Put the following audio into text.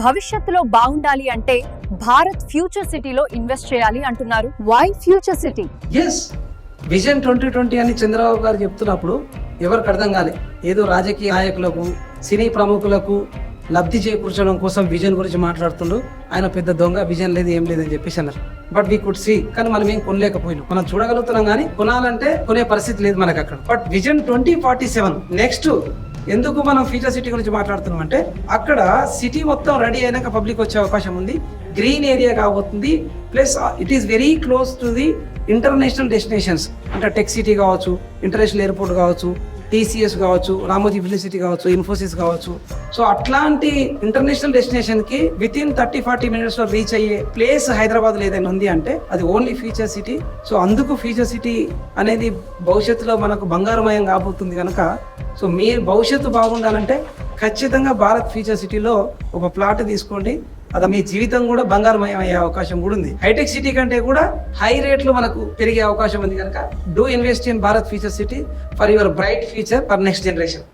భవిష్యత్తులో బాగుండాలి అంటే భారత్ ఫ్యూచర్ సిటీలో ఇన్వెస్ట్ చేయాలి అంటున్నారు. Why future city? Yes, vision 2020 అని చంద్రబాబు గారు చెప్తున్నప్పుడు ఎవరికి అర్థం కాలే. ఏదో రాజకీయ నాయకులకు, సినీ ప్రముఖులకు లబ్ధి చేకూర్చడం కోసం విజన్ గురించి మాట్లాడుతుండు. ఆయన పెద్ద దొంగ, విజన్ లేదు ఏం లేదని చెప్పేసి అన్నారు. బట్ వీ కుడ్ సీ, కానీ మనం ఏం కొనలేకపోయినాం. మనం చూడగలుగుతున్నాం కానీ కొనాలంటే కొనే పరిస్థితి లేదు మనకు అక్కడ. బట్ విజన్ 2047 నెక్స్ట్ ఎందుకు మనం ఫ్యూచర్ సిటీ గురించి మాట్లాడుతున్నాం అంటే, అక్కడ సిటీ మొత్తం రెడీ అయినాక పబ్లిక్ వచ్చే అవకాశం ఉంది. గ్రీన్ ఏరియా కాబోతుంది. Plus it is very close to the international destinations. అంటే టెక్ సిటీ కావచ్చు, ఇంటర్నేషనల్ ఎయిర్పోర్ట్ కావచ్చు, TCS కావచ్చు, రామోజీ ఫిలిం సిటీ కావచ్చు, ఇన్ఫోసిస్ కావచ్చు. సో అట్లాంటి ఇంటర్నేషనల్ డెస్టినేషన్ కి విత్ ఇన్ 30-40 minutes లో రీచ్ అయ్యే ప్లేస్ హైదరాబాద్ లో ఏదైనా ఉంది అంటే అది ఓన్లీ ఫ్యూచర్ సిటీ. సో అందుకు ఫ్యూచర్ సిటీ అనేది భవిష్యత్తులో మనకు బంగారుమయం కాబోతుంది కనుక, సో మీ భవిష్యత్తు బాగుండాలంటే ఖచ్చితంగా భారత్ ఫ్యూచర్ సిటీలో ఒక ప్లాట్ తీసుకోండి. అది మీ జీవితం కూడా బంగారుమయం అయ్యే అవకాశం కూడా ఉంది. హైటెక్ సిటీ కంటే కూడా హై రేట్లు మనకు పెరిగే అవకాశం ఉంది కనుక do invest in Bharat future city for your bright future for next generation.